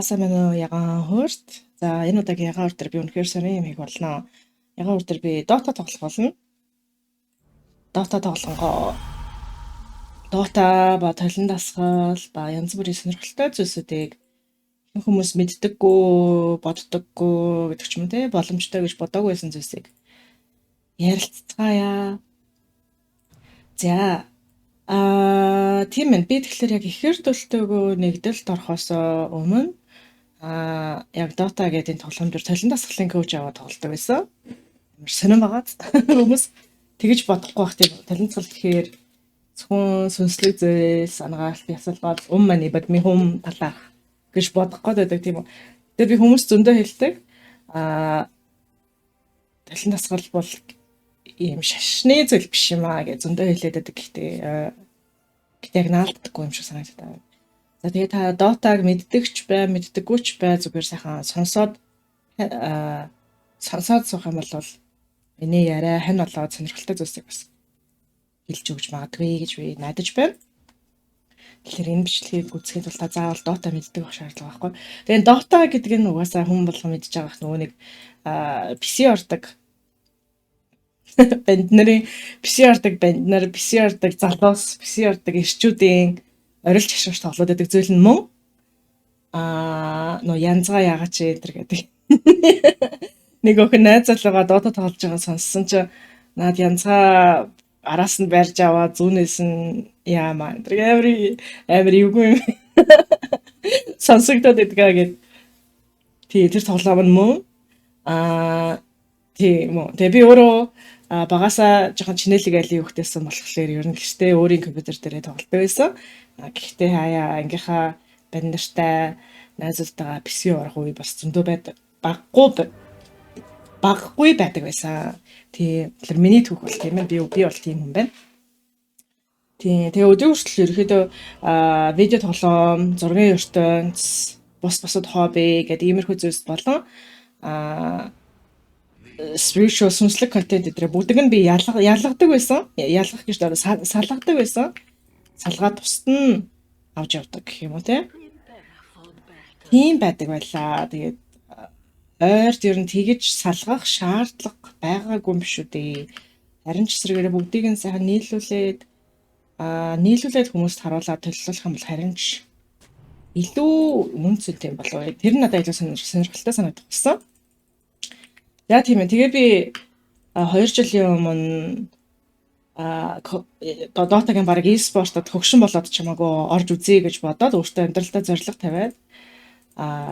сайн байна уу ягаан хурд. За энэ удаагийн ягаан хурд дээр би үнэхээр сонир юм хийх болно. Ягаан хурд дээр би Dota тоглох болно. Dota тоглонгоо Dota ба толин дасгал ба янз бүрийн сонирхолтой зүйлсүүдийг хүмүүс мэддэггүй, боддоггүй гэдэг ч юм те боломжтой гэж бодоогүй байсан зүйлсийг ярилцгаая. За тийм ээ би тэгэхээр яг ихэр төлтөөгөө нэгдэлд орохоос өмнө яг Dota гэдэг энэ тоглоом дээр толин дасгалын коуч аваад тоглодог байсан. Ямар сонирн байгаад хүмүүс тэгэж бодохгүй бах тийм толин дасгал гэхээр зөвхөн сүнслэг зүйлс ангаалт ясалбал мани бадми хүм талаах гэж бодох гээд байдаг тийм үү. Тэгээ би хүмүүс зөндөө хэлдэг. Толин дасгал бол ийм шашны зүйл биш юм аа гэж зөндөө хэлээд байдаг. Гэхдээ яг наалддаггүй юм шиг санагдаад. За тэгээ та Dota-г мэддэгч бай, мэддэггүйч бай зүгээр сайхан сонсоод суух юм бол миний яриа хань болоод сонирхолтой зүйлсийг бас хэлж өгч магадгүй гэж би найдаж байна. Тэгэхээр энэ бичлэгийг үзэхэд бол та заавал Dota мэддэг байх шаардлага байхгүй. Тэгээ Dota гэдэг нь угаасаа хүн болгон мэдж байгаа нөгөө нэг PC ордог банднарын PC ордог банднаар PC ордог залуус PC ордог ирчүүдийн орилж хашгирч тоглоод байдаг зүйл нь мөн нөө янзгаа яагаад чи энэ гэдэг. Нэг охин найз залуугаа Dota тоглож байгаа сонссон чи наад янзгаа араас нь барьж аваа зүүнээс нь яамаа амир юугүй юм сонсогдоод идгээ гэд. Тий тэр тоглоом нь мөн тийм үү. Тэгээ би өөрөө багасаа жоохон чинэлэг айлын хөвгтэйсэн болохоор ер нь гэртээ өөрийн компьютер дээрээ тоглолт байсан. Гэхдээ хаяа ангийнхаа банднартай найзуудтайгаа PC орох үе бас зөндөө байдаг. Баггүй байдаг байсан. Тэгэхээр миний түүх бол тийм ээ би бол тийм хүн байна. Тэгээ өдөр хүртэл ерөөдөө видео тоглоом, зургийн ертөнц, бусад хобби гэдэг иймэрхүү зүйлс болон spiritual сүнслэг контент гэдэг бүгдийг нь би ялгадаг байсан. Ялгах гэж салгадаг байсан. Салгаад тусад нь авч явдаг гэх юм уу те. Тийм байдаг байлаа. Тэгээд ойрт ер нь тэгэж салгах шаардлага байгаагүй юм шүү дээ. Харин ч эсрэгээрээ бүгдийг нь сайхан нийлүүлээд хүмүүст харуулаад төлөвлөх юм бол харин ч илүү мөн цэнтэй болов. Тэр надад илүү сонирхолтой санагдах болсон. За тийм ээ. Тэгээ би 2 жилийн өмнө Dota-гийн баг e-спортод хөгшин болоод чамаагүй орж үзье гэж бодоод өөртөө амьдралдаа зорилго тавиад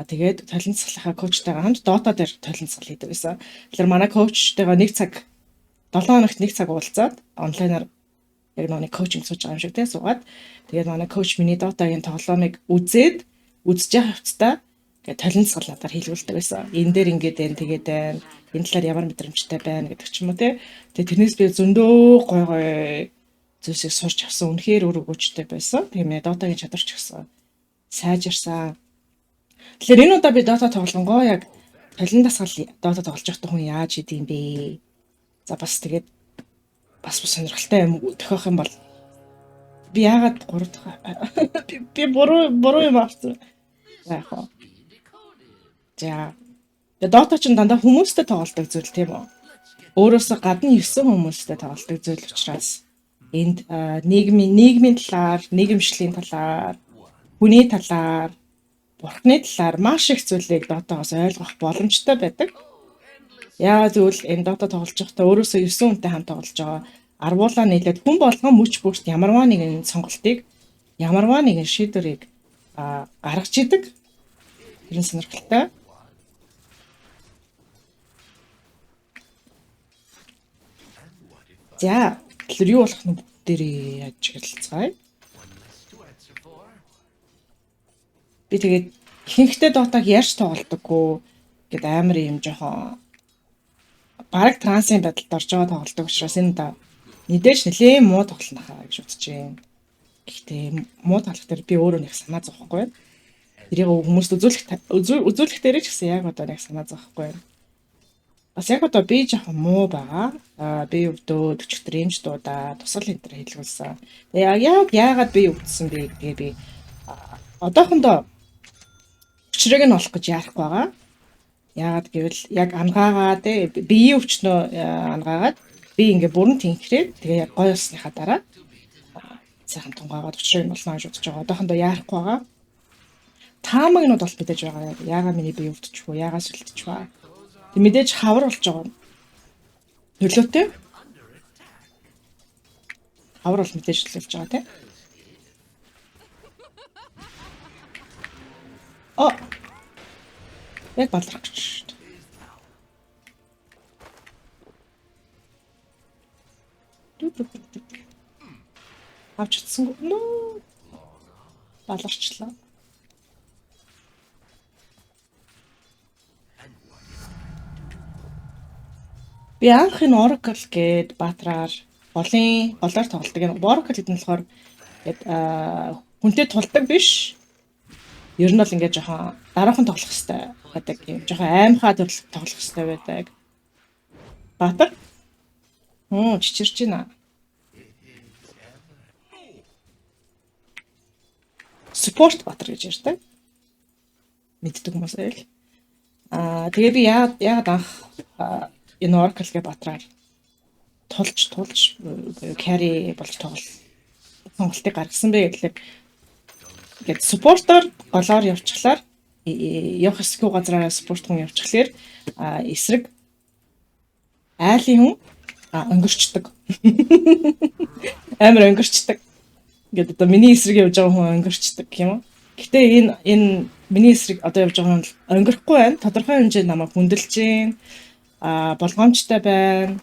тэгээд толин дасгалынхаа коучтайгаа хамт Dota дээр толин дасгал хийдэг байсан. Тэгэхээр манай коучтайгаа 1 цаг 7 хоногт 1 цаг уулзаад онлайнаар яг нэг коучинг сууж байгаа юм шиг те суугаад тэгээд манай коуч миний Dota-гийн тоглоомыг үзээд үзэж явах хэвчээ тэгээд толин дасгал надаар хийлгүүлдэг байсан. Энэ дээр ингээд байна тэгээд байна. Энэ талаар ямар мэдрэмжтэй байна гэдэг ч юм уу те. Тэгээд тэрнээс би зөндөө гой зүйлсийг сурч авсан. Үнэхээр өөр өгөөжтэй байсан. Тэгээд миний Dota-гийн чадварч гэсэн сайжирсан. Тэгэхээр энэ удаа би Dota тоглонгоо яг толин дасгал Dota тоглож байхдаа хүн яаж хийдэм бэ? За бас тэгээд бас сонирхолтой юм тохиох юм бол би яагаад 3 дахь би буруу юм авсан. За яах вэ? За Dota ч дандаа хүмүүстэй тоглодог зүйл тийм үү? Өөрөөсөө гадна 9 хүмүүстэй тоглодог зүйл учраас энд нийгмийн талаар, нийгэмшлийн талаар, хүний талаар, бурхны талаар маш их зүйлийг Dota-гоос ойлгох боломжтой байдаг. Яагаад гэвэл энэ Dota тоглож байхдаа өөрөөсөө 9 хүнтэй хамт тоглож байгаа. Арвуулаа нийлээд хүн болгон мөч бүрт ямарваа нэгэн сонголтыг, ямарваа нэгэн шийдвэрийг гаргаж идэг. Тэр нь сонирхолтой. За, тэгэхээр юу болох нь бүгдээрээ яаж хэлцгаая. Би тэгээд ихэнхдээ Dota-г яаж тоглодоггүй гэд амар юм жоохон бараг трансын байдалд орж байгаа тоглодог учраас энэ да мэдээж нэлээд муу тоглоно гэж бодож байна. Гэхдээ муу тоглох дээр би өөрөө нэг санаа зовхгүй байна. Тэрийг хүмүүст үзүүлэх дээр ч гэсэн яг одоо нэг санаа зовхгүй байна. Бас яг одоо би жоохон муу байгаа. Би өвдөө 40 рейнж дуудаа тусгал энэ төр хэлгүүлсэн. Тэгээ яагаад би өвдсөн бэ гэдгээ би одоохондоо Өчрөөг нь олох гэж яарах байгаа. Яагаад гэвэл яг ангаагаа те биеийн өвчнөө ангаагаад би ингээ бүрэн тэнхрээд тэгээ яг гой болсныхаа дараа сайхан тунгаагаад өчрөөг нь олно гэж бодож байгаа. Одоохондоо яарахгүй байгаа. Таамагнууд бол мэдээж байгаа. Яагаад миний бие өвдөчихвөө, яагаад сүлдчихвээ. Тэг мэдээж хавар болж байгаа. Нөлөөтэй. Хавар бол мэдээж төлөвлөж байгаа те. Яг балрах гэж шүү дээ. Авч чадсангүй нөө. Баларчлаа. Би анх энэ Oracle гээд баатраар голоор тоглолдог. Энэ Oracle гэдэг нь болохоор хүнтэй тулдаг биш. Ер нь бол ингээд жоохон дараахан тоглох хэрэгтэй байдаг юм. Жоохон аймхаа тоглох хэрэгтэй байдаг. Баатар. Чичирч байна. Support баатар гэж ярьдаг. Мэддэг хүмүүс байл. Тэгээ би яагаад анх энэ Oracle гэ баатраар тулж carry болж сонголтыг гаргасан бэ гэхлээр ингээд supporter голоор явчихлаар явах эсгүй газраараа support хүн явчихлаар эсрэг айлын хүн өнгөрчдөг. Амар өнгөрчдөг. Ингээд одоо миний эсрэг явж байгаа хүн өнгөрчдөг юм уу? Гэтэ энэ миний эсрэг одоо явж байгаа хүн өнгөрөхгүй байна. Тодорхой хэмжээнд намайг хүндэлж гин болгоомжтой байна.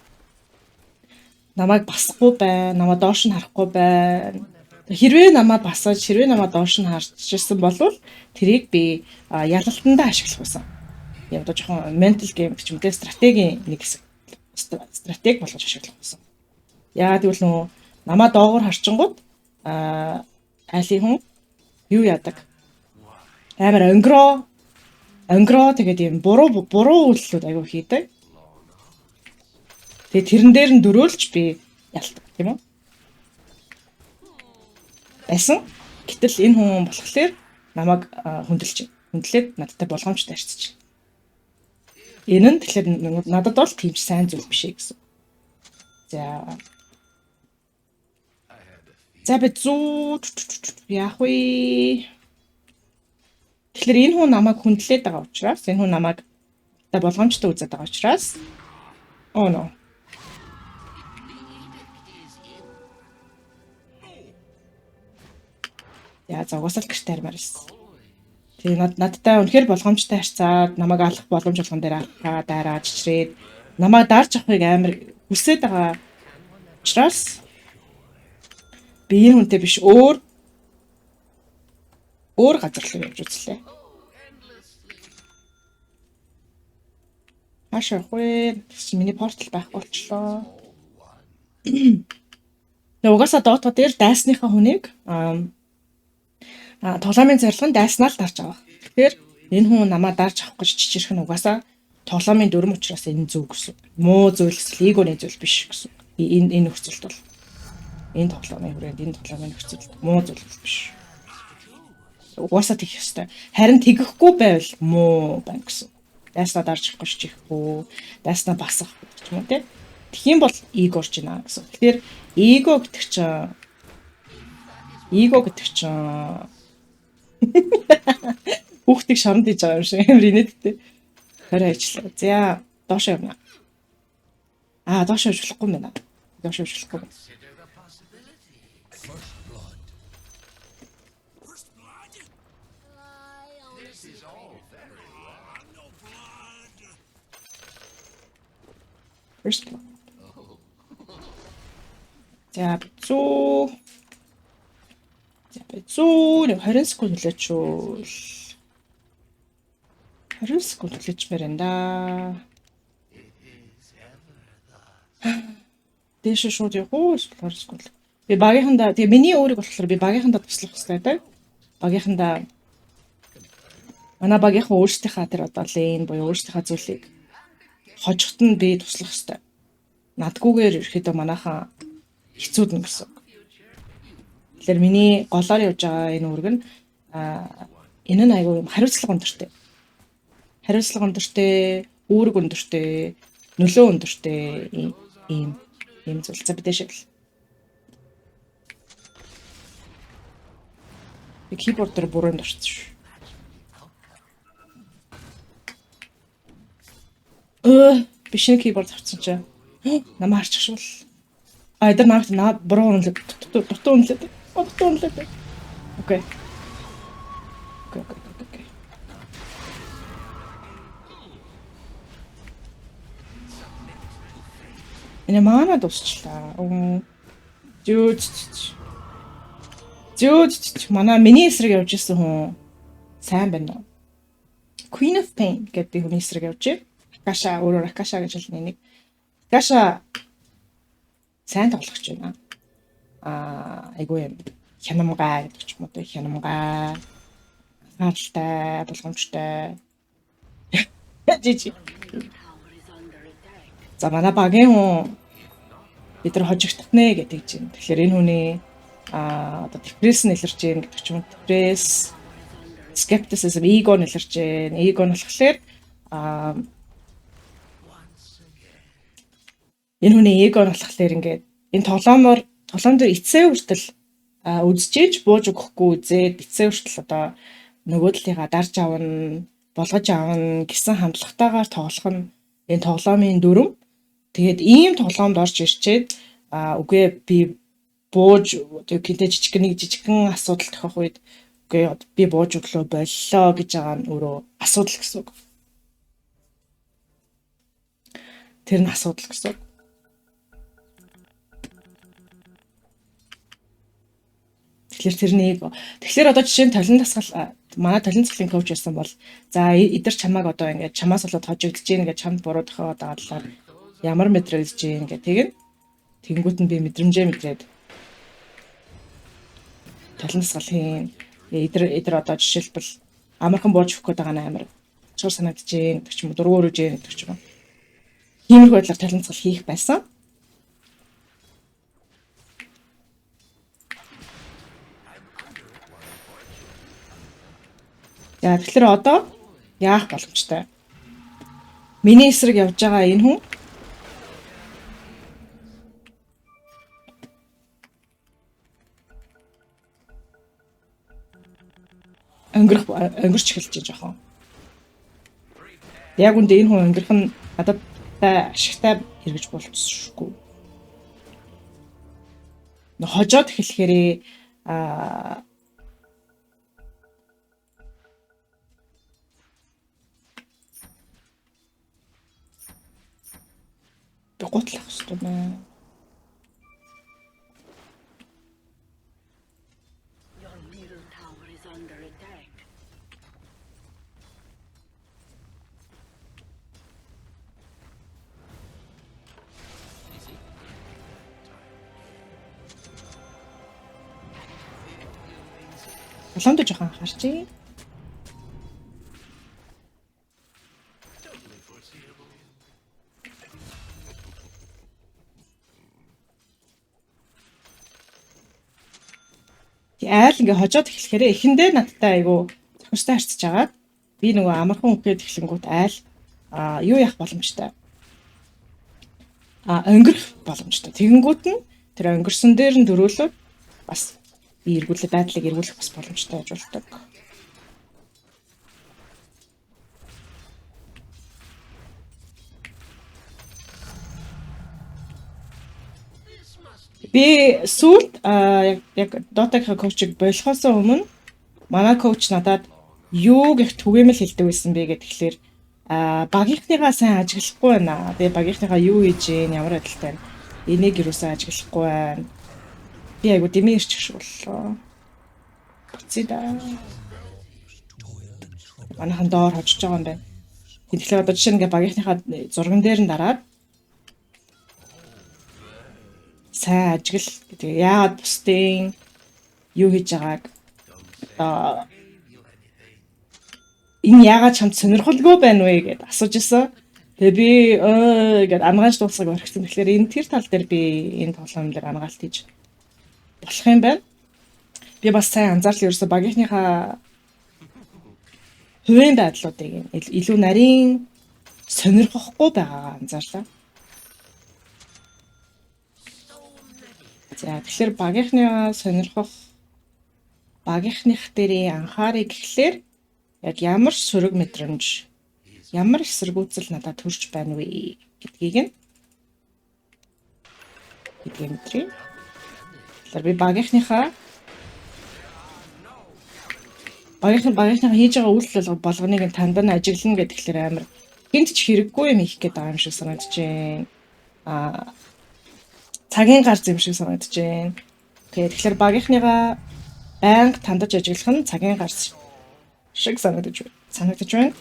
Намайг басахгүй байна. Намайг доош нь харахгүй байна. Хэрвээ намайг басаж, хэрвээ намайг доош нь харчихсан бол тэрийг би ялалтандаа ашиглах байсан. Яг одоо жоохон mental game гэж юм дээ, стратегийн нэг хэсэг. Стратеги болгож ашиглах байсан. Яагаад гэвэл нөө намайг доогоор харчингууд айлын хүн юу яадаг? Амар өнгөрөө тэгээд юм буруу үйлдэлүүд аягүй хийдэг. Тэгээд тэрэн дээр нь дөрөөлж би ялдаг тийм үү? Байсан. Гэтэл энэ хүн болохоор намайг хүндлээд надтай болгоомжтой харьцаж байна. Энэ нь тэгэхээр надад бол тийм сайн зүйл биш ээ гэсэн. За би яах вэ? Тэгэхээр энэ хүн намайг хүндлээд байгаа учраас энэ хүн намайг болгоомжтой үзээд байгаа учраас no. Яа зогсоол гэртээ хармаар байсан. Тэгээ надтай үнэхээр болгоомжтой харьцаад намайг алах боломж болгон дээр дараад чичрээд намайг дарж авахыг амар хүсээд байгаа учраас би энэ хүнтэй биш өөр газар руу явж үзлээ. Ашаа хөө миний портал байхгүй болчлоо. Тэгээ угаасаа доото дээр дайсныхаа хүнийг тоглоомын зорилго нь дайснаа л дарж авах. Тэгэхээр энэ хүн намайг дарж авах гэж чичирх нь угаасаа тоглоомын дүрм учраас энэ зөв гэсэн. Муу зүйл эсвэл эгоны зүйл биш гэсэн. Энэ нөхцөлд бол энэ тоглоомын хүрээнд энэ тоглоомын нөхцөлд муу зүйл биш. Угаасаа тэгэх ёстой. Харин тэгэхгүй байвал муу байна гэсэн. Дайснаа дарж авах гэж чихгүй, дайснаа басах гэж юм те. Тэгхийн бол эго орж ийнэ гэсэн. Тэгэхээр эго гэдэг чинь хүүхдийг шоронд хийж байгаа юм шиг амар инээдтэй. Хорой ажиллаа. За доошоо явна. Доошоо явж болохгүй юм байна. Доошоо явж болохгүй. First blood. За нэг 20 секунд хүлээчихвэл 20 секунд хүлээчмээр энэ да. Дэше шууд явах уу? 20 секунд. Би багийнхандаа тэгээ миний өөрийг болохоор би багийнхандаа туслах хэрэгтэй байдаг. Багийнхандаа манай багийнхан өөрсдийнхаа тэр одоо лейн буюу өөрсдийнхаа зүйлийг хожихт нь би туслах хэрэгтэй. Надгүйгээр ерөөхдөө манайхан хэцүүднэ гэсэн. Тэгэхээр миний голоор явж байгаа энэ үүрэг нь Энэ нь айгүй юм хариуцлага өндөртэй. Хариуцлага өндөртэй, үүрэг өндөртэй, нөлөө өндөртэй ийм зүйл. За бидээ шиг л. Би keyboard дээр бүрээнд орчих. Би шинэ keyboard авчихсан чинь намаа харчих шул. Эдэр наа буруу үнэлээд дутуу үнэлээд. Окей. Энэ маана дуусчлаа. Жүүд манай миний эсрэг явж исэн хүн сайн байна уу? Queen of Pain гэдэг би хүний эсрэг явж байна. Акаша өөрөөр Акаша гэж хэлнэ нэг. Акаша сайн тоглогч байна. Айгүй юм хянамгай гэдэг ч юм уу хянамгай. Хаалтай, болгоомжтой. Жижиг. За манай багийн хүн бид нар хожигдох нэ гэдэг чинь. Тэгэхээр энэ хүний одоо депресс нэлэрч гэн гэдэг ч юм уу. Депресс, skepticism, эго нэлэрч гэн. Эго нь болохоор энэ хүний эго нь болохоор ингээд энэ тоглоом дээр эцсээ хүртэл үзчихээж бууж өгөхгүй үзээд эцсээ хүртэл одоо нөгөө талыгаа дарж авна, болгож авна гэсэн хандлагатайгаар тоглох нь энэ тоглоомын дүрм. Тэгээд ийм тоглоомд орж ирчээд үгүй би бууж гинтэ жижигхэн асуудал тохиох үед үгүй би бууж өглөө боллоо гэж байгаа нь өөрөө асуудал гэсэн үг. Тэр нь асуудал гэсэн үг. Тэгэхээр одоо жишээ нь толин дасгал манай толин цэцлийн коуч байсан бол за эдэр чамааг одоо ингээд чамаас болоод хожигдож гин гэж чамд буруу тохиоод дагаллаар ямар мэдрэлж гин гэх тэгэнгүүт нь би мэдрэмжээ мэдрээд толин дасгал хийн эдэр одоо жишээлбэл амархан бууж өгөх гээд байгаа нь амар чухал санагдаж гин гэдэг ч юм уу дургуй өрөж гин гэдэг ч юм уу тиймэрхүү байдлаар толин дасгал хийх байсан. За тэгэхээр одоо яах боломжтой? Миний эсрэг явж байгаа энэ хүн өнгөрч эхэлж байгаа жоохон. Яг үндэ энэ хүн өнгөрөх нь надад ашигтай хэрэгж болчихсохгүй. Хожоод эхлэхээрээ би гутлах хэрэгтэй байна. Улаанд жоохон анхаарчээ. Айл ингээ хожоод эхлэхээр эхэндээ надтай айгу зохистой харьцаж агаад би нөгөө амархан үгээд эхлэнгүүт айл юу яах боломжтой. Өнгөрөх боломжтой. Тэгэнгүүт нь тэр өнгөрсөн дээр нь дөрөөлөд бас би байдлыг эргүүлэх бас боломжтой гэж болдог. Би сүүлд яг Dota-гийн коучийг болохоос өмнө манай коуч надад юу гэх түгээмэл хэлдэг байсан бэ гэхээр багийнхныгаа сайн ажиглахгүй байна. Би багийнхныгаа юу хийж гин ямар адилтай байна. Энийг юусаа ажиглахгүй байна. Би айгу дэмий ирчих шиг боллоо. Буцъя да. Манайхан доор хожиж байгаа юм байна. Тэгэхээр одоо жишээ нь багийнхныхаа зурган дээр нь дараад сайн ажигл гэдэг яагаад бусдын юу хийж байгааг энэ яагаад чамд сонирхолгүй байна вэ гэд асууж исэн. Тэгээ би гэд ангааж дуусах орхисон. Тэгэхээр энэ тэр тал дээр би энэ тоглоом дээр ангаалт хийж болох юм байна. Би бас сайн анзаарлаа ерөөсө багийнхныхаа юу яадаг вэ? Сайн ажиглах хэрэгтэй байна. Тэгвэл би бас сайн анзаарлаа ерөөсө багийнхныхаа зурган дээр нь дараад сайн ажигл гэдэг яагаад бусдын юу хийж байгааг асууж исэн. Тэгээ би ангааж дуусах орхисон. Тэгэхээр энэ тэр тал дээр би энэ тоглоом дээр ангаалт хийж болох юм байна. Би бас сайн анзаарлаа ерөөсө багийнхныхаа юу яадаг вэ? Сайн ажиглах хэрэгтэй байна. хувийн байдлуудыг илүү нарийн сонирхохгүй байгаагаа анзаарлаа. За тэгэхээр багийнхныгаа сонирхох багийнхных дээрээ анхаарыг гэхлээр яг ямар сөрөг мэдрэмж, ямар эсэргүүцэл надад төрж байна вэ гэдгийг нь мэдрээ. Тэгэхээр би багийнхныхаа хийж байгаа үйлдэл болгоныг нь танд нь ажиглана гэхлээр амар гинт ч хэрэггүй юм хийх гээд байгаа юм шиг санагдаж байна. Цагийн гарц юм шиг санагдаж байна. Тэгэхээр багийнхныгаа байнга тандаж ажиглах нь цагийн гарц шиг санагдаж байна.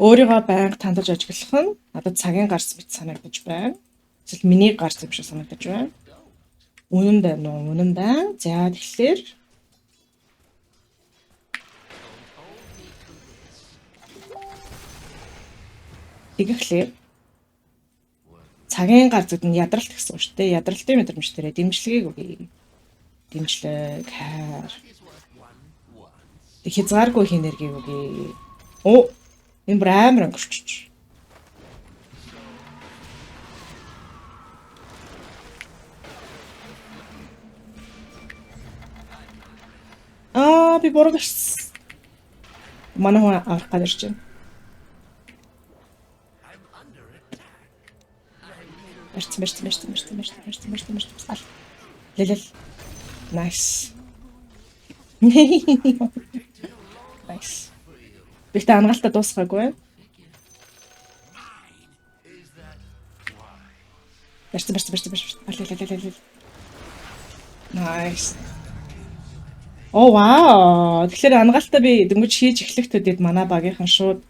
Өөрийгөө байнга тандаж ажиглах нь надад цагийн гарц мэт санагдаж байна. Эсвэл миний гарц юм шиг санагдаж байна. Үнэн байна уу? Үнэн байна. За тэгэхээр тэгэхлээр цагийн гарцд нь ядралт гэсэн үг шүү дээ. Ядралтын мэдрэмжтэрээ дэмжлэгийг өгье. Дэмжлэг, хайр. Хязгааргүй энергийг өгье. Энэ бүр амар өнгөрчөж. Би буруу гэрс. Манай хүн авах гэж ирж байна. Мерч. Лэл. Nice. Nice. Бихтэй ангаалтаа дуусгаагүй. Мерч. Nice. Вау. Тэгэхээр ангаалтаа би дөнгөж хийж эхлэхтэйд манай багийнхан шууд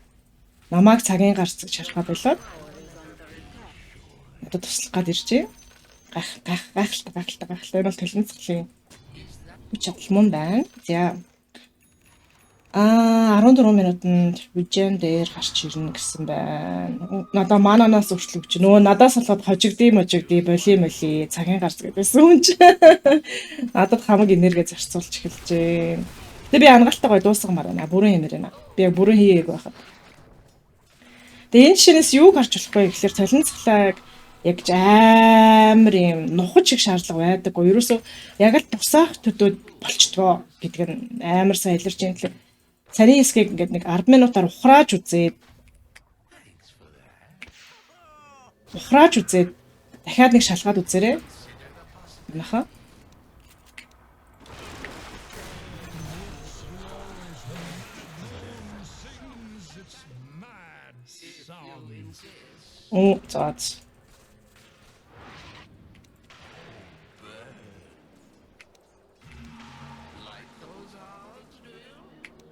намайг цагийн гарц гэж харахаа болоод надад туслах гад иржээ. Гайхалтай. Энэ бол төлөвцөлийн хүч чадалмун байна. За. 14 минутанд видеон дээр гарч ирнэ гэсэн байна. Надаа мананаас өршлөж нөгөө надаас болоод хожигдъя боли цагийн гарц гэдээсэн хүн ч. Надад хамаг энерги зарцуулж эхэлж байна. Тэгээ би ангаалтаа дуусгамаар байна. Бүрэн хэмээр байна. Би яг бүрэн хийгээг байхад. Тэгээ энэ шинээс юу гарч болох вэ гэхээр солилцоолойг яг амар юм нухаж шиг шаардлага байдаггүй. Ерөөсөө яг л тусаах төдөөд болчдгоо гэдэг нь амар сайн илэрч юм лээ. Царийн хэсгийг ингээд нэг 10 минутаар ухрааж үзээд дахиад нэг шалгаад үзээрэй. Наха. Заац.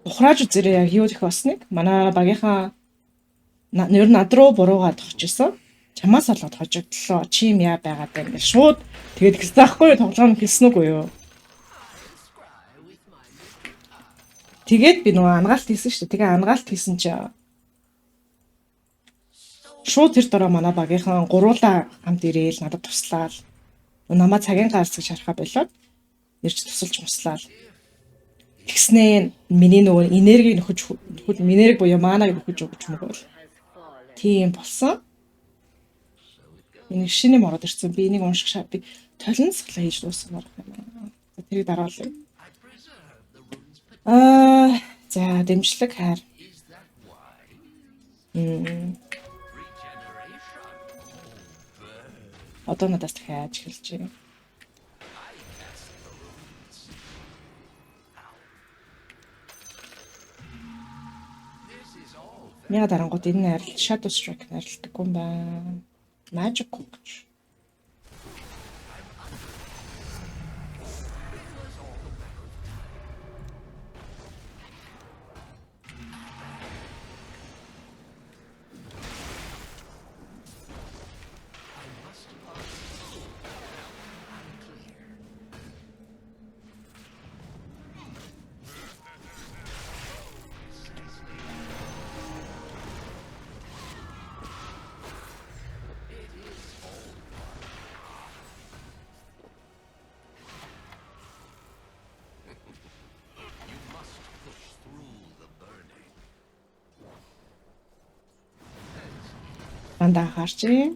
Ухрааж үзээрэй яг юу их басныг. Манай багийнхаа нэр над руу буруугаад очижсэн. Чамаас болоод хожигдлоо. Чим яа байгаад байна гэж шууд тэгээд хэлсэн байхгүй тоглоом хэлсэн үгүй юу? Тэгээд би нөгөө ангаалт хийсэн шүү дээ. Тэгээ ангаалт хийсэн чи шууд тэр дөрөө манай багийнхан гуруула хамт ирээл надад туслаад намаа цагийн гарц гэж харахаа болоод ирж тусалж муслаа. Тэгснээ миний нөгөө энергийг энерги буюу манаг нөхөж өгч мөгөөл. Тийм болсон. Энэ шинэ мороод ирсэн. Би энийг унших шаа. Би толинцглаа хийж дуусгамаар байна. Тэрийг дараалъя. За дэмжлэг хайр. Одоо надаас дахиад эхэлж байна. Яа дарангууд энэ найрал Shadow Strike найралдаггүй юм байна. Magic Coach. Андаа харчих.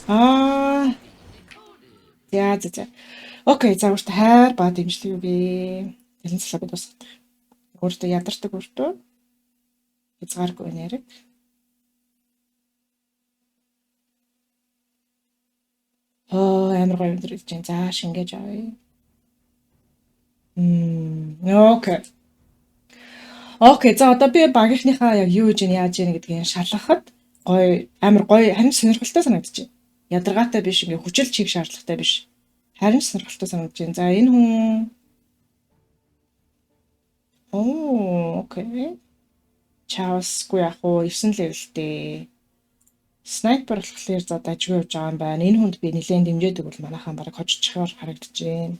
Аа. За. Окей, за өөртөө хайр ба дэмжлэг юу бэ? Тэлэн цалаа бид дуусгах. Өөртөө ядардаг өөртөө хязгааргүй нэрэг. Амар гоё өндөр гэж байна. За шингээж авъя. Окей. Окей, за одоо би багийнхныхаа яг юу гэж яаж яах гэдгийг шалгахад гоё амар гоё харин сонирхолтой санагдчихэв. Ядаргаатай биш ингээ хүчил чиг шаардлагатай биш. Харин сонирхолтой санагдаж байна. За энэ хүн окей. Чаусгүй яг уу 9 левелтэй. Снайпер болохоор за дажгүй явж байгаа юм байна. Энэ хүнд би нэлээд дэмжээдэг бол манайхан бараг хожчихоор харагдаж байна.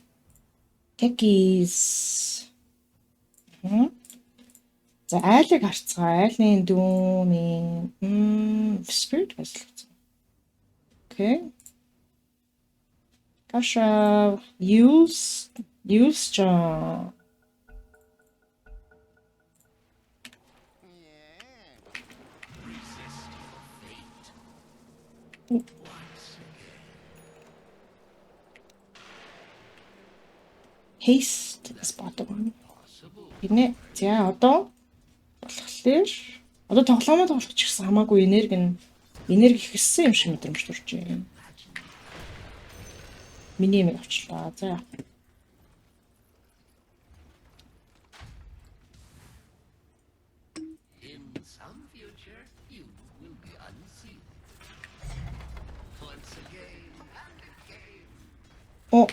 Techies. За айлыг харцгаа. Айлын дүүмийн spirit vessel. Okay. Каша use John. Haste is bottom. Гинэ. За одоо болохоор одоо тоглоомоо тоглох ч гэсэн хамаагүй энерги ихсэн юм шиг мэдрэмж төрж байна. Миний юм авчлаа. За. О.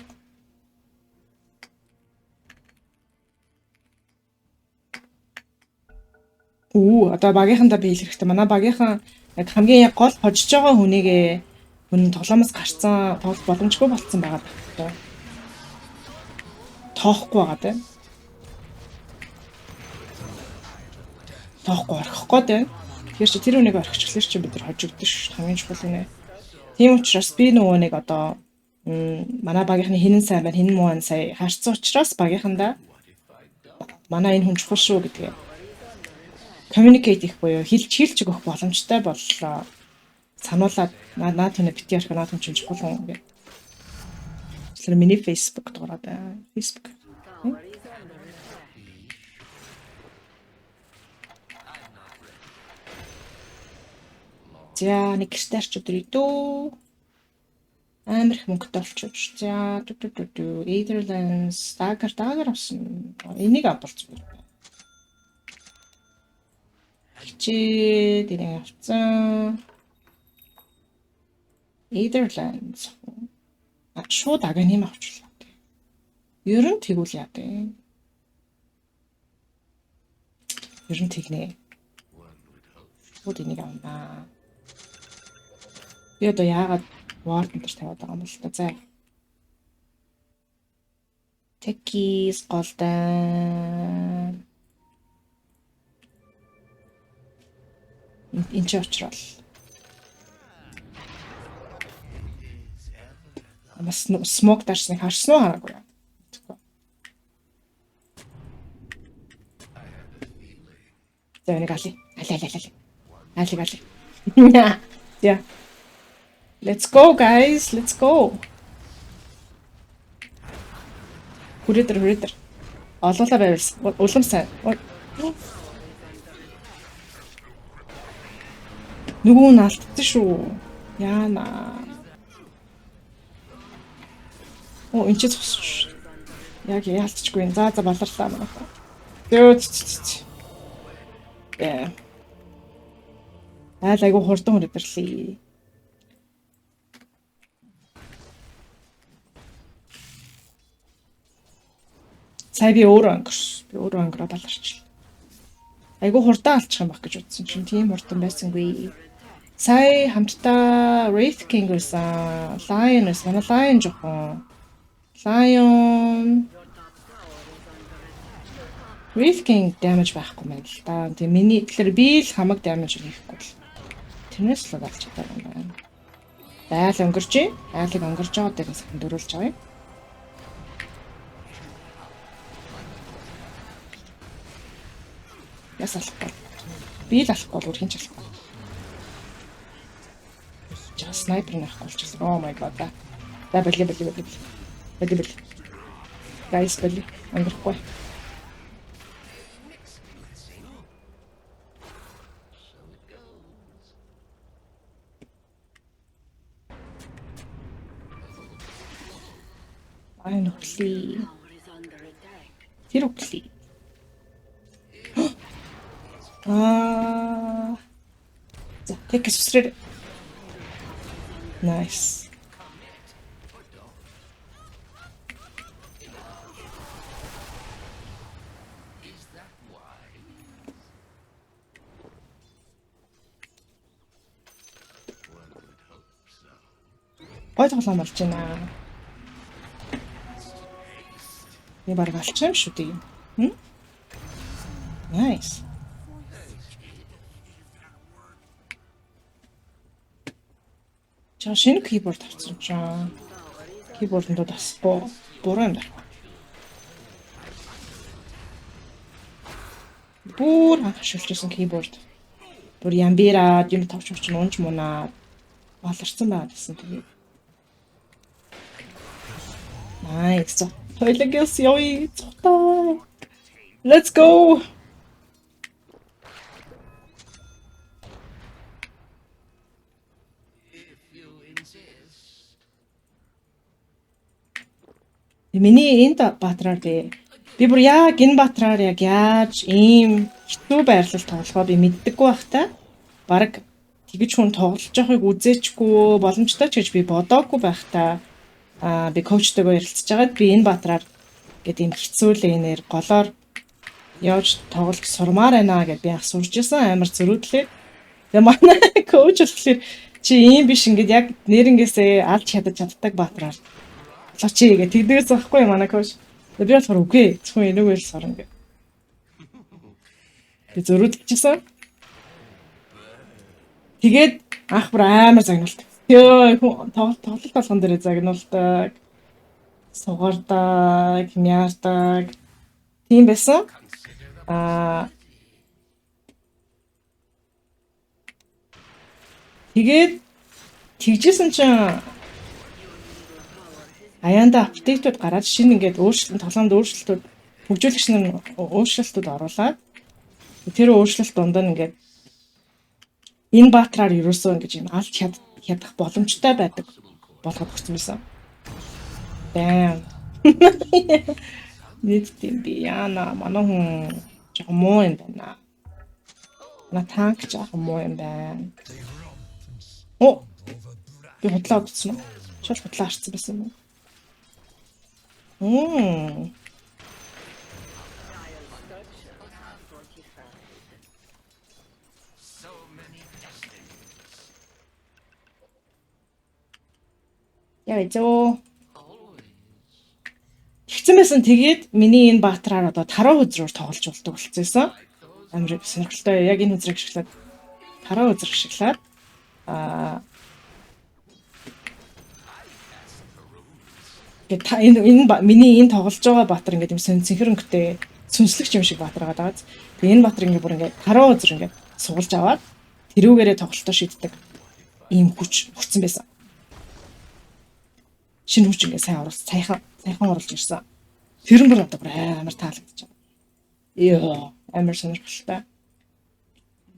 Одоо багийнхандаа би хэлэх хэрэгтэй. Манай багийнхан яг хамгийн яг гол хожиж байгаа хүн тоглоомоос гарцсан тоглох боломжгүй болцсон байгаа даа. Тоохгүй байгаа даа. Тоохгүй орхихгүй даа. Тэгэхээр чи тэр үнийг орхичихлаа чи бид нар хожигдсон ш. Хамгийн чухал үнэ. Тийм учраас би нөгөө нэг одоо манай багийнхны хинэн сайн байна, хинэн муу сая харцсан учраас багийнхандаа манай энэ хүн чухал шүү гэдгээ communicate их буюу хэлж өгөх боломжтой боллоо. Сануулаад наа түнэ бити ярих наа түн чинь чухал хүн гэх. Тэгэхээр миний Facebook дуурай байна. Facebook. За нэг старч өдөр идүү. Амар их мөнгөтэй болчих. За Eitherlands dagger авсан. Энийг авбалцгүй. Чи дэрэг авцсан. Eitherlands. Шууд аганым авчлаа. Ер нь тэгвэл яа вэ? Ер нь тэгнэ. Шууд энийг авнаа. Би одоо яагаад ward энэ тавиад байгаа юм бол та за. Techies голдаа. Энд ч очрол. Бас смок дарсныг харсан уу хараагүй. За нэг али. Yeah. Let's go guys, let's go. Хүрээдэр. Олуулаа байварс. Улам сайн. Нөгөө нь алдсан шүү. Яана. Энд чи зогсож. Яг яалтчгүй. За баларлаа манайхаа. Айгу хурдан хүрээдэрлээ. Сая би өөрөө ангираа баларчлаа. Айгу хурдан алчих юм баг гэж утсан чинь тийм хурдан байсангүй. Сая хамтдаа Wraith King байсан. Lion жоохон. Lion Wraith King damage байхгүй мэн л да. Тэгээ миний тэгэхээр би л хамаг damage хийхгүй л. Тэрнээс л болж чадсан юм байна. Айл өнгөрч. Айлыг өнгөрч байгаа дээрээс дөрүүлж байгаа юм. Ясалхгүй. Би л алахгүй бол хин ч алахгүй. Just снайпер нах болчихсон. Oh my god. Да бэлээ. Guys бэлээ. Ангахгүй. Ай нөхли. Тэр үхли. За тэг хэсрэр. Nice. Гой тоглоом болж байна. Би баг алчих юм шүү дээ. Nice. Шинэ keyboard авсан чаа. Keyboard-д бас буруу юм байна. Бүр хашилжсэн keyboard. Бүр ямбираад юм тавч авч унж мунаа болорсон байгаад гэсэн тэгээд. Nice. Хоёлогоос ёй цогтой. Let's go. Миний энд баатраар би бүр яг энэ баатраар яг яаж ийм хэцүү байрлал тоглохоо би мэддэггүй байхтай. Бараг тэгж хүн тоглож байгааг үзээчгүй боломжтой ч гэж би бодоогүй байхтай. Би коучтойгоо ярилцж байгаад би энэ баатраар гэдэг юм хэцүү лейнээр голоор явж тоглож сурмаар байна гэд би анх сурж исэн амар зөрүүдлээ. Тэгээ манай коуч болохоор чи ийм биш ингээд яг нэрнгээсээ алж чаддаг баатраар лочи гэх тэгдэгээс байхгүй манай коуч. Би болохоор үгүй зөвхөн энэгээр л сорно гэ. Би зөрүүдчихсэн. Тэгээд анх бүр амар загнуулдаг. Ёо тоглолт болгон дээр загнуулдаг. Сугардаг, мяардаг. Тийм байсан. Тэгээд тэгжсэн чинь аяанда апдейтууд гараад шинэ ингээд тоглоомд өөрчлөлтүүд хөгжүүлэгч нар өөрчлөлтүүд оруулаад тэр өөрчлөлт дунд нь ингээд энэ баатраар ерөөсөө ингэж юм алж чадах боломжтой байдаг болгоод өгсөн байсан. Бэм. Нийт тийм би яана манай хүн жоохон муу юм байна. На танк жоохон муу юм байна. Оо. Би худлаа утсан уу? Шал худлаа харцсан байсан юм. Яа зөө. Тэгсэн байсан тэгээд миний энэ баатраар одоо тараа үзрээр тоглож болдог болцсон. Амар сонирхолтой яг энэ үзрийг ашиглаад тараа үзрэг ашиглаад энэ миний энэ тоглож байгаа баатар ингээд юм синхронтэй сүнслэгч юм шиг баатар байгаа даа. Тэгээ энэ баатар ингээд бүр ингээд тараа үзэр ингээд суулж аваад тэрүүгээрээ тоглолтоо шийддэг ийм хүч өгсөн байсан. Шинэ хүч ингээд сайн оруулсан, сайхан оруулж ирсэн. Тэр нь бүр одоо амар таалагдчих. Йоо, амар сонирхолтой.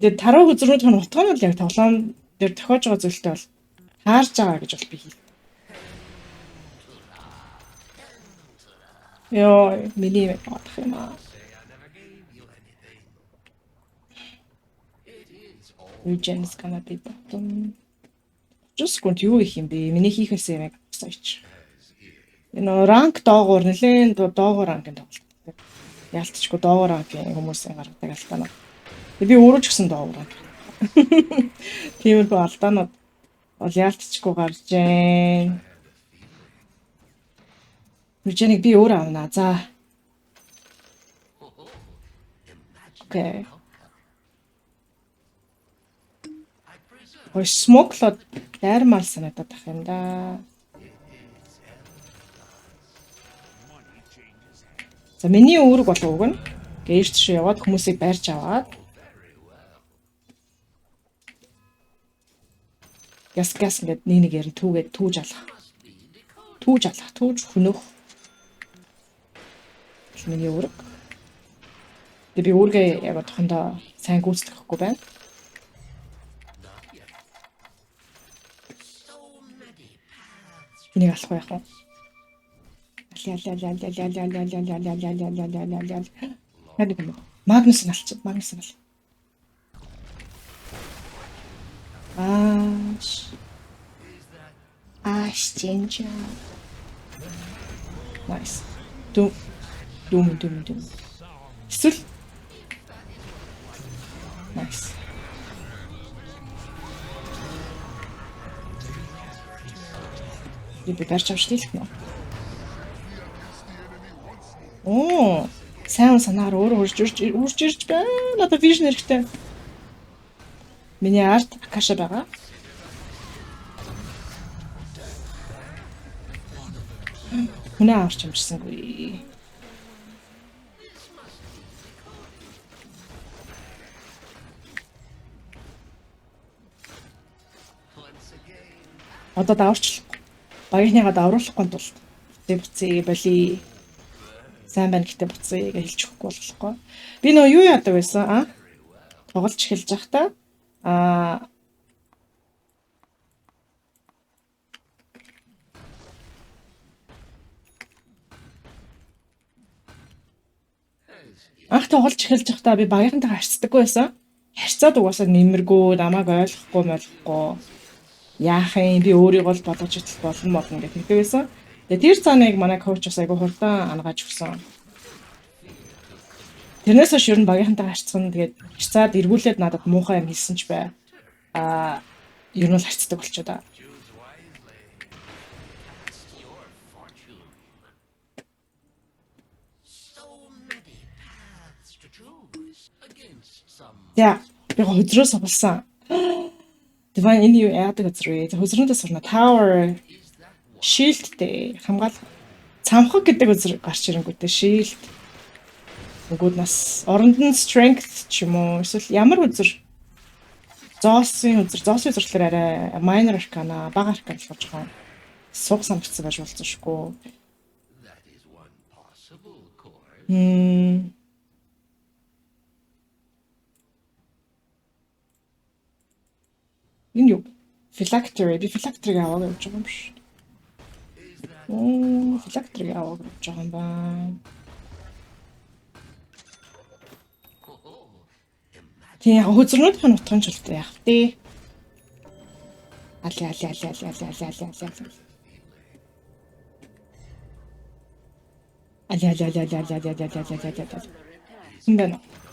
Тэгээ тараа үзрүүд нь утга нь яг тоглоом дээр тохиож байгаа зүйлтэй бол таарж байгаа гэж бол би хэлээ. Йоо, миний юм бодох юм аа. Regen's gonna be bottom. Just гонт юу их юм бэ? Миний хийхээс юм асууч. Энэ ранк доогуур нэлээд доогуур ранкын тоглолт. Яалтчгүй доогуур ранкын хүмүүсийн гаргадаг алдаанууд. Би өөрөө ч гэсэн доогуур ранк. Тиймэрхүү алдаанууд бол яалтчгүй гарч Jain. Regenыг би өөр авна. За. Окей. Ой, смоклоод дайрмал санагдаад ах юм да. За миний үүрэг болов уг нь гэрч шиг яваад хүмүүсийг байрч аваад гяс ингээд нэг ярин түүгээд түүж алах. Түүж хөнөх. Миний үүрэг. Тэгээ би үүргээ яг одохондоо сайн гүйцэтгэхгүй байна. Энийг алах байх уу? Магнус нь алчих. Чинжа. Nice. Дүм. Эсвэл. Nice. Би барьж авч дийлэх нь. Оо, сайн санаар өөрөө урж ирж байна. Надад вижн хэрэгтэй. Миний арт Акаша байгаа. Хүнээ авч амжсангүй. Одоо даварчлахгүй. Багийнхныгаа давруулахгүй тулд буцъя боли. Сайн байна гэхдээ буцъя гэж хэлж өгөхгүй болохгүй. Би нөө юу яадаг байсан тоглож эхэлж байхдаа анх тоглож эхэлж байхдаа би багийнхантайгаа харьцдаггүй байсан. Харьцаад угаасаа нэмэргүй, намайг ойлгохгүй. Яах юм би өөрийгөө л бодож идэл болно гэх хэлдэг байсан. Тэгээ тэр цааныг манай коуч бас айгүй хурдан ангааж өгсөн. Тэрнээс хойш ер нь багийнхантайгаа харьцсан. Тэгээд харьцаад эргүүлээд надад муухай юм хэлсэн ч бай. Ер нь л харьцдаг болчихоо да. За, би хөзрөөс болсон. Divine энэ юу яадаг хөзрөө. Хөзрөндөө сурна. Tower Shield-тэй хамгаал цамхаг гэдэг хөзөр гарч ирэнгүүтээ Shield. Нөгөөд нас оронд нь Strength ч юм уу эсвэл ямар хөзөр Зоосын хөзөр болохоор арай Minor Arcana, бага Arcana болж байгаа. Суг самбарцсан байж болцсон шүү. Энэ юу? Phylactery. Би Phylactery аваад явж байгаа юм биш. Phylactery аваад явж байгаа юм байна. Тийм яг хөзөрнүүд хэн утган ч үлдээ яах вэ? Али.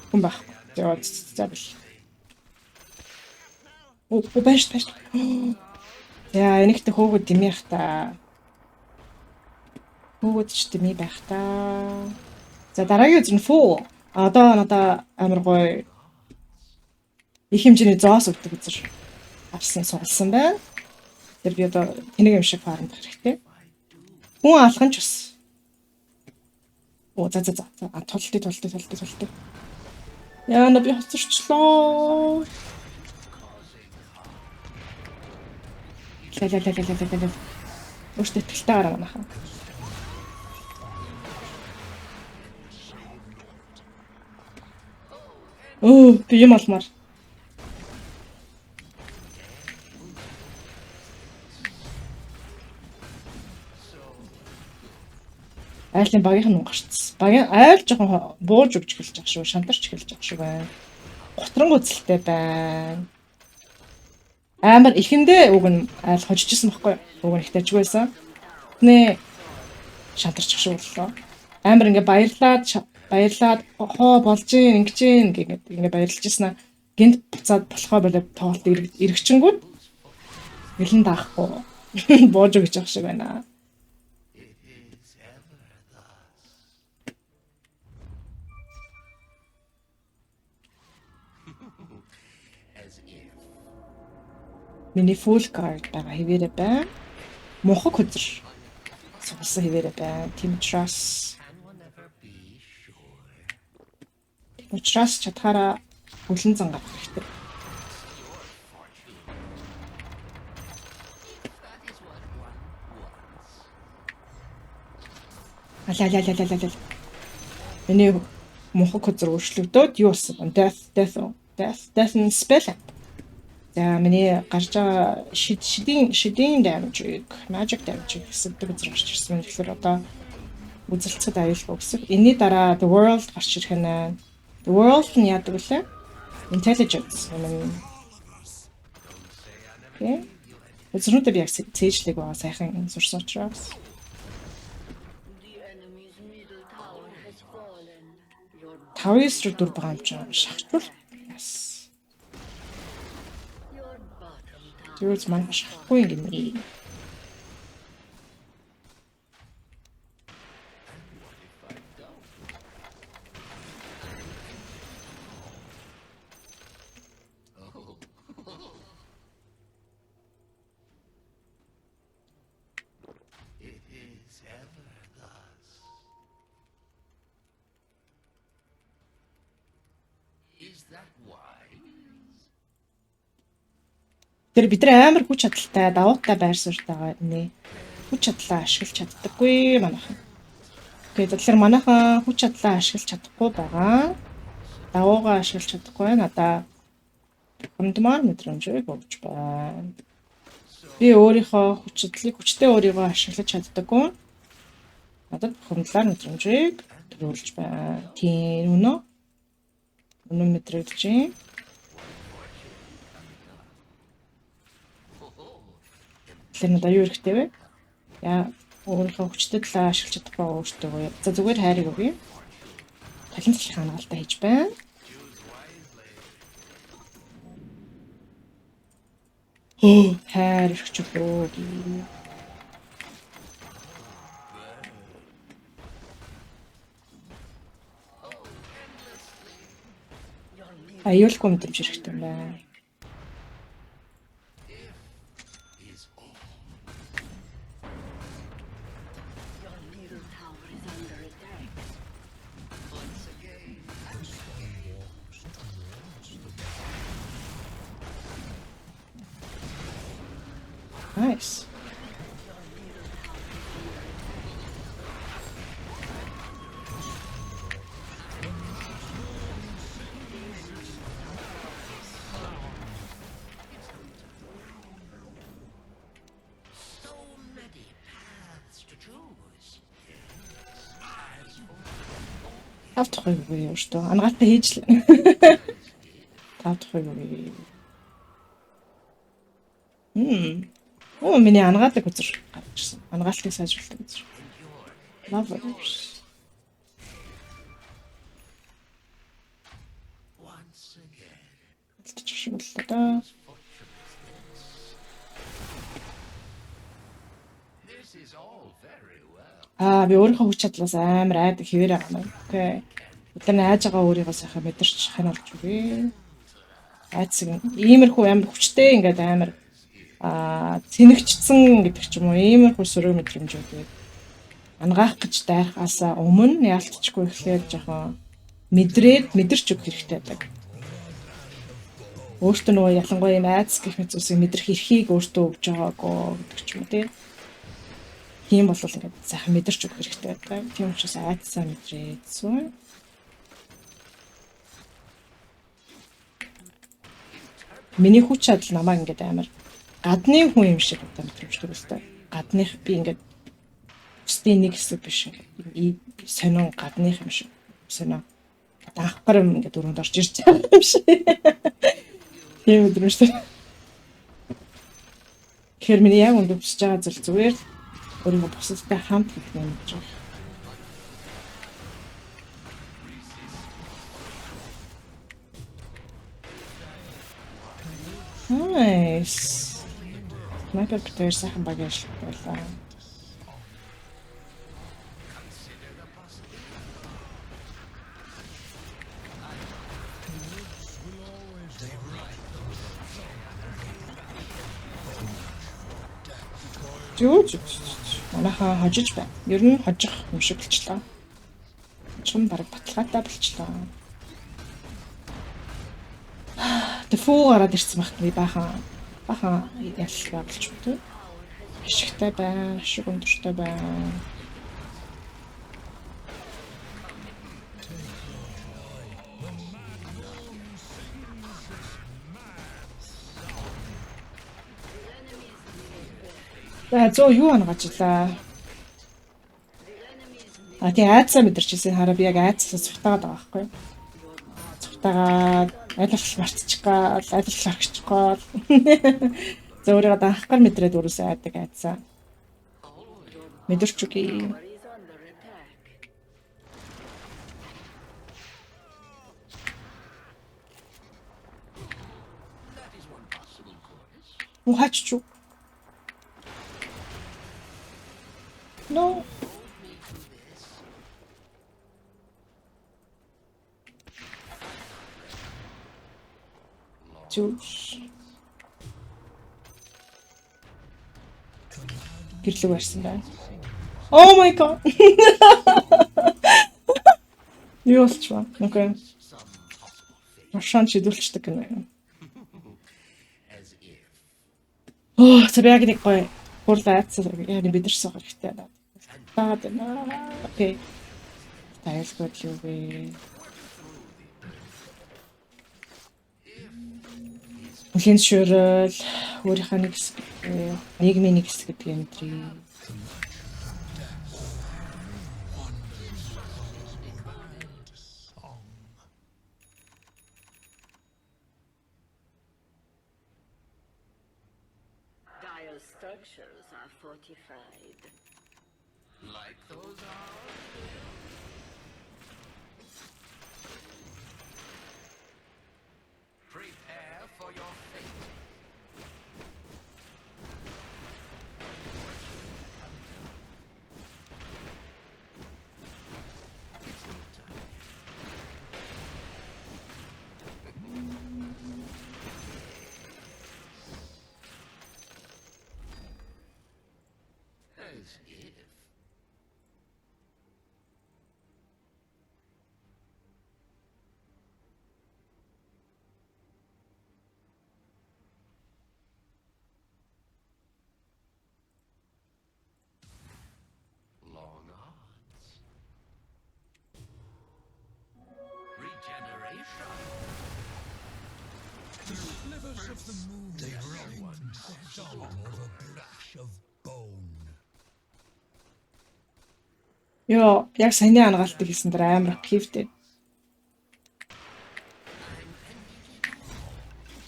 Хүн байх. Тэгээд забил. Бэш. Яа, энийхтэй хөөгд дэмийх та. Хөөгд ч дэмий байх та. За дараагийн үзэн фуу. Одоо надаа амар гоё их хэмжээний зоос өгдөг үзэр авсан суулсан байна. Тэр би одоо энийг юм шиг фармд хэрэгтэй. Хүн алхан ч бас. Оо за. Тултыг. Яа, би хоцорчлоо. Өөртөө тэлтэй гараа манайхаа. Би юм алмаар. Айлын багийнх нь гарцсан. Багийн айл жоохон бууж өгч эхэлж байгаа шүү. Шантарч эхэлж байгаа шүү байна. Готрон үзэлтэй байна. Амар ихэндээ уг нь айл хожижсэн байхгүй юу? Уг нь их тажгүй байсан. Нэ шантарч шүү боллоо. Амар ингээ баярлаад хоо болж ингэж ингээ баярлж ирсэн. Гинт буцаад болохоо болоод тоглолт эргэчэнгүүд бэлэн даахгүй бууж өгч байгаа шиг байна. Миний full card байгаа хэвээрээ байна. Мохог хөзөр суулсан хэвээрээ байна. Team Trust. Team Trust чадхаараа бүлэн зангаар хэрэгтэй. Алалалалалал. Миний мохог хөзөр өөрчлөгдөөд юу болсон? Death and spell. За миний гарч байгаа шидийн damage-ийг magic damage гэсэн хөзөр гарч ирсэн. Тэгэхээр одоо үзэлцэд аюулгүй гэсэн. Энийний дараа the world гарч ирэх нь. The world нь яадаг вүлээ? Intelligence. Окей. Зөвхөн яг цээжлэг байгаа сайхан сурсан учраас. Тавьс руу дүр байгаа юм чинь шахчвал. Тэрс маань шахахгүй юм гинэ. Тэр бид нар амар хүч чадалтай давуутай байр суурьтай байгаа нэ. Хүч чадлаа ашиглаж чаддаггүй манайхан. Тэгээд тэгэхээр манайхан хүч чадлаа ашиглаж чадахгүй байгаа. Давуугаа ашиглаж чадахгүй байна. Надаа гомдмаар мэдрэмжийг өгч байна. Би өөрийнхөө хүч чадлыг хүчтэй өөрийгөө ашиглаж чаддаггүй. Надад гомдлаар мэдрэмжийг төрүүлж байна. Тийм үнэ. Үнэн мэдрэгдэж байна. Тэгэхээр надаа юу хэрэгтэй вэ? Яа өөрийнхөө хүчтэй талаа ашиглаж чадахгүй өөртөө. За зүгээр хайрыг өгье. Талент хангалтай хийж байна. Хайр өгч өгөө. Аюулгүй мэдрэмж хэрэгтэй юм байна. Nice. Тавтахгүй юу шүү дээ. Ангаалтай хийж л. Тавтахгүй юу. Оо миний ангаалыг үзэр гарч ирсэн. Ангаалтыг сайжруулдаг үзэр. Lovers. Чишгэлээ. Би өөрийнхөө хүч чадлаас амар айдаг хэвээр байгаа юм. Окей. Бид нар айж байгаа өөрийгөө сайхан мэдэрч хануулж үгүй. Айцсан иймэрхүү амар хүчтэй ингээд амар цэнэгчсэн гэдэг ч юм уу иймэрхүү сөрөг мэдрэмжүүд. Ангаах гэж дайрахаасаа өмнө яалтчгүй ихлээр жоохон мэдэрч өгөх хэрэгтэй байдаг. Өөртөө нөгөө ялангуяа юм айц гэх мэт зүйлсийг мэдрэх эрхийг өөртөө өгж байгаагүй гэдэг ч юм уу тийм бол ингээд сайхан мэдэрч өгөх хэрэгтэй байдаг. Тийм учраас айцсаа мэдрээдсэн. Миний хүч чадал намайг ингээд амар гадны хүн юм шиг одоо мэдрэмжтэй өстэй. Гадных би ингээд өстэй нэг хэсэг биш. Сонин гадных юм шиг. Сонин давхар юм ингээд өрөөнд орж ирж байгаа юм шиг. Тийм мэдрэмжтэй. Тэгэхээр миний яг үнд өсөж байгаа зүйл зүгээр өөрийгөө бусадтай хамт гэдэг юм гэж байна. Nice. Sniper дээр сайхан багаж байлаа. Жууч. Манайхаа хожиж байна. Ер нь хожих юм шиг болчлаа. Чум бараг баталгаатай болчлаа. Тэфүү гараад ирсэн багт би бахан яллаа болж байна. Ашигтай байна, ашиг өндөртэй байна. За зөө юу ангажлаа. Тий айцаа мэдэрчээсэн хараа би яг айцсаа цухтаад байгаа байхгүй. Цухтагаад айлчлал марцчих гал, айлчлал аргачих гал. За өөрийгөө даахгаар мэдрээд өрөөсөө айдаг айцаа. Мэдэрч үгүй. Ухачч. No. Чүш. Гэрлэг барьсан байна. Oh my god. Юу болчихваа? Окей. Машин чидүүлчдэг гэнэ. Оо, тэр яг нэг гоё. Хурлаа айцсан яг бидэрсэн хэрэгтэй байна. Таад байна. Окей. Тайлбар юу вэ? Үхэн шөрөл өөрийнхөө нэг хэсэг нийгмийн нэг хэсэг гэдэг юм дий. Dire structures are fortified. Like those are. Prepare for your fate. As if. Long arts. Regeneration. Slivers of the moon. They run dull of a brush of bone. Ёо, яг саяны ангаалтыг хийсэн дээр амар пивтэй.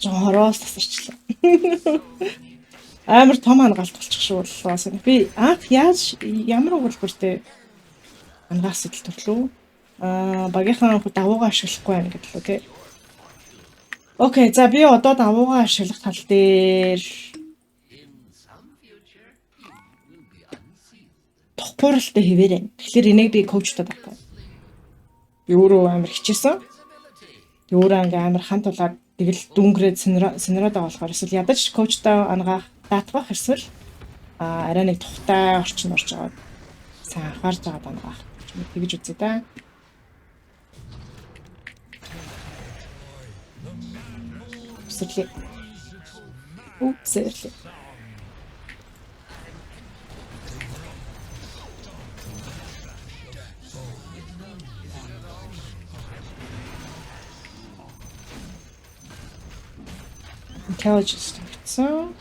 Жороос тасарчлаа. Амар том ангаалт болчих шүү боллоо. Би анх яаж ямар өгүүлбэртэй ангаасд л төрлөө. Багийнхаа давуугаа ашиглахгүй байна гэдэг лөө тий. Окей, за би одоо давуугаа ашиглах тал дээр тухгууралтай хэвээрээ. Тэгэхээр энийг би коучтод авах. Би өөрөө амар хичээсэн. Би өөрөө амар хамт улаад тэгэл дүнгрээд синеродоо болохоор эсвэл ядаж коучтой ангаах даатгах эсвэл арай нэг тухтай орчин орж аваад сайн анхаарч байгаа ангаах тэгж үзье да. Сэрлээ. Сэрлээ. Intelligence гэсэн.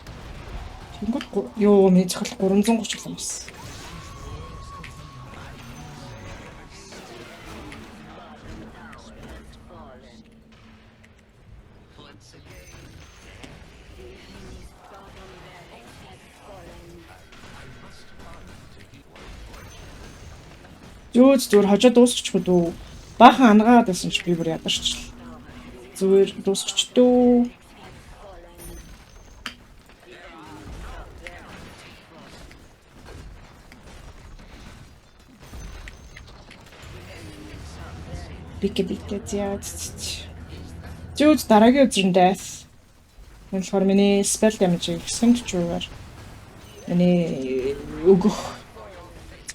Тэнгууд ёо миний цохол 330 л юмс. Юу зүгээр хожоо дуусчихгүй дүү. Баахан ангаад байсан ч би бүр ядарч. Зүгээр дуусчих дүү. Бикэ зяац. Жууд дараагийн үзрэндээ. Энэ болохоор миний spell damage-ийг 90%-аар миний өгөх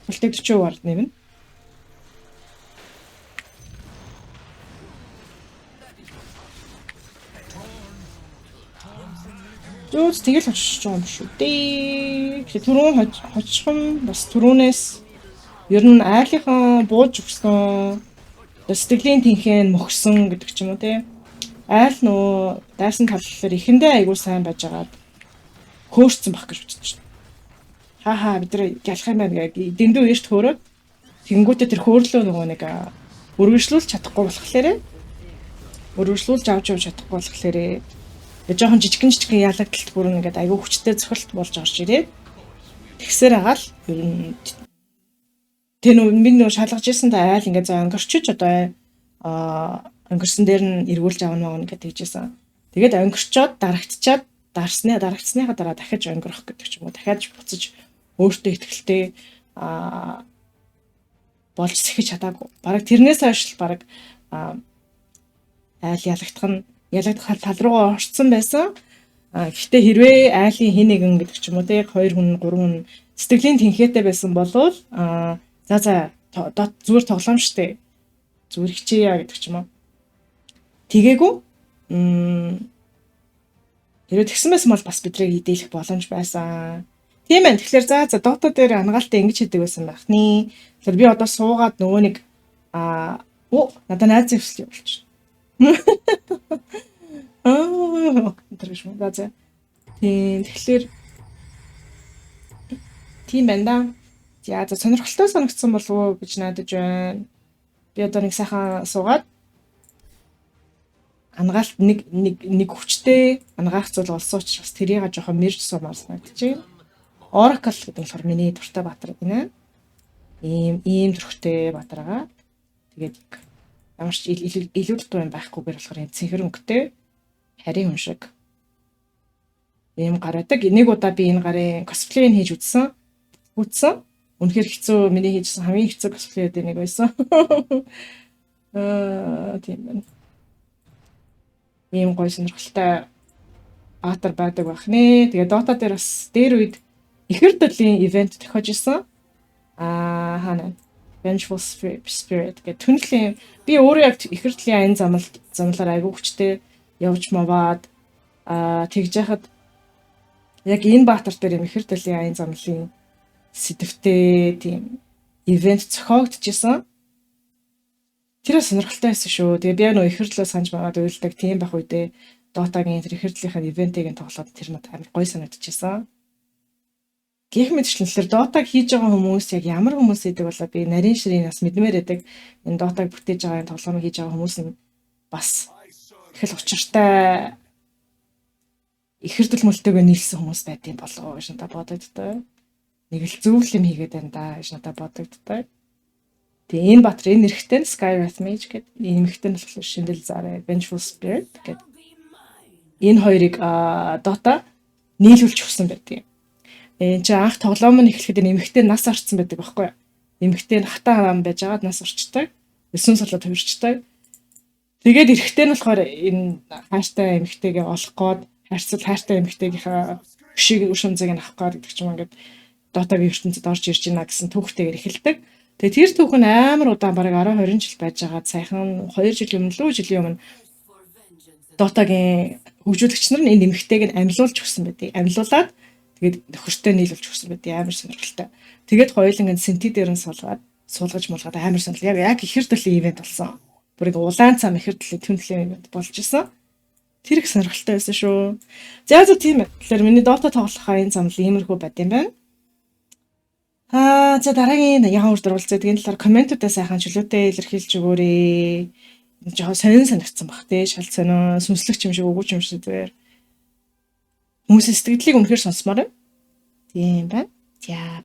үлдээ 40%-аар нэмнэ. Жууд тэгэл очиж байгаа юм шүү дээ. Тэгэхээр түрүүн хожчихсон бас түрүүнээс ер нь айлынхан бууж өгсөн сэтгэлийн тэнхээ мөхсөн гэдэг ч юм уу тий. Айл нөө дайсан таллаар ихэндээ айгуу сайн байж байгаад хөөрцөн бах гэж бодчих. хаа бид нар ялах юм байна гэх дэндүү эрт хөөрөө тэгэнгүүтээ тэр хөөрлөө нөгөө нэг өргөжлүүлж чадахгүй болохоор өргөжлүүлж авч явж чадахгүй болохоор жоохон жижигэн ялагдалт бүр ингээд айгүй хүчтэй цохилт болж орж ирээ. Тэгсээр агаал ер нь тэр минь шалгаж ирсэн та айл ингээд за өнгөрчиж одоо өнгөрсөн дээр нь эргүүлж авна маа ингээд тэгжсэн. Тэгээд өнгөрчоод дарагдчаад дарагдсныхаа дараа дахиж өнгөрөх гэдэг ч юм уу дахиад буцаж өөртөө ихтэй болж сэхэж чадаагүй. Бараг тэрнээс хойш бараг айл ялагдах тал руугаа орцсон байсан. Гэхдээ хэрвээ айлын хин нэгэн гэдэг ч юм уу те 2 хүн 3 хүн сэтгэлийн тэнхээтэй байсан болвол зүгээр тоглоом штэ. Зүгээр хичээе гэдэг ч юм уу. Тэгээгүй хэрвээ тэгсэн байсан бол бас бидрийг идэлэх боломж байсан. Тийм ээ. Тэгэхээр за Dota дээр ангаалтаа ингэж хийдэг байсан байх ний. Тэгэхээр би одоо суугаад нөгөө нэг надад найз өвсөл явуулчих. Тэрш мөн даа. Тэгэхээр тийм байна да. За сонирхолтой санагдсан болов уу гэж надад байна. Би одоо нэг сайхан суугаад ангаалт нэг хүчтэй ангаах зүйл олсон учраас тэрийг жоохон мэрж суумаар санагдчихэв. Oracle гэдэг болохоор миний дуртай баатар гинэ. Ийм төрхтэй баатар байгаа. Тэгээд ямар ч илүүдэлт юм байхгүйгээр болохоор энэ цэнхэр өнгөтэй харийн хүн шиг. Ийм гараадаг. Нэг удаа би энэ гарын косплейг хийж үзсэн. Үнэхээр хэцүү миний хийжсэн хамгийн хэцүү косплей гэдэг нэг байсан. Тийм байна. Ийм гоё сонирхолтой баатар байдаг байх нэ. Тэгээд Dota дээр бас дээр үед ихэр төрлийн ивент тохиож исэн. Хаана Vengeful Spirit гэдэг түнхлийн би өөрөө яг ихэр төрлийн аян замлаар айгүй хүчтэй явж маваад тэгж яхад яг энэ баатар дээр юм ихэр төрлийн аян замлын сэдвтэй тийм ивент зохиогдчихсэн. Тэр сонирхолтой байсан шүү. Тэгээ би нөө ихэр төлөө санаж байгаад уйлдаг тийм байх үедээ Dota-гийн тэр ихэр төлөхийн ивентийг тоглоод тэр надад амар гоё санагдчихсан. Гэх мэтчлэнээр Dota-г хийж байгаа хүмүүс яг ямар хүмүүс гэдэг болоо би нарийн ширийн бас мэдмээр байдаг. Энэ Dota-г бүтээж байгаа тоглоомыг хийж байгаа хүмүүс нь бас их л учиртай ихэр төлмөлтөөгөө нийлсэн хүмүүс байдсан болоо гэж надад бодогддог. Нэг л зөв юм хийгээд байна да гэж надад бодогддог. Тэгээ энэ баатар энэ нэрхтэн Skywrath Mage гэдэг энэ нэрхтэн болохоор шиндэл зараа Vengeful Spirit гэдэг энэ хоёрыг Dota нийлүүлж өгсөн байдаг. Энд чи анх тоглоом нь эхлэхэд нэмэгтэй нас орцсон байдаг байхгүй юу? Нэмэгтэй хатаа хаан байж байгаад нас орчдаг. Өсөн солоод хувирчдаг. Тэгээд эрэхтэй нь болохоор энэ хайртай эмэгтэйгээ олох гээд хайртай эмэгтэйгийнхаа өшийг үр шимзэг нь авах гээд гэдэг ч юм ингээд Dota-гийн ертөнцид орж ирж байна гэсэн түүхтэйгээр эхэлдэг. Тэгээд тэр түүх нь амар удаан бараг 10-20 жил байж байгаад саяхан 2 жилийн өмнө Dota-гийн хөгжүүлэгч нар энэ нэмэгтэйг нь амьлуулж өгсөн байдаг. Амьлуулад тэгээд нөхөртэй нийлүүлж өгсөн байдаг. Амар сонирхолтой. Тэгээд хоёуланг нь синти дээр нь суулгаж муулгаад амар сонирхол. Яг ихэр төлөв ивент болсон. Бүрийг улаан цам ихэр төлөв түнхлийн ивент болж исэн. Тэр их сонирхолтой байсан шүү. За тийм ээ. Тэгэхээр миний Dota тоглохоо энэ замл иймэрхүү байд юм байна. За дараагийн яхан үрдэр уулзъя. Тэгээд талаар комментуудаа сайхан чөлөөтэй илэрхийлж өгөөрэй. Жоо сонин санагдсан баг тий. Шал сонио сүнслэгч юм шиг өгөөч юм шиг зүгээр. Хүмүүсийн сэтгэлийг үнэхээр сонсомоор байна. Тийм байна. За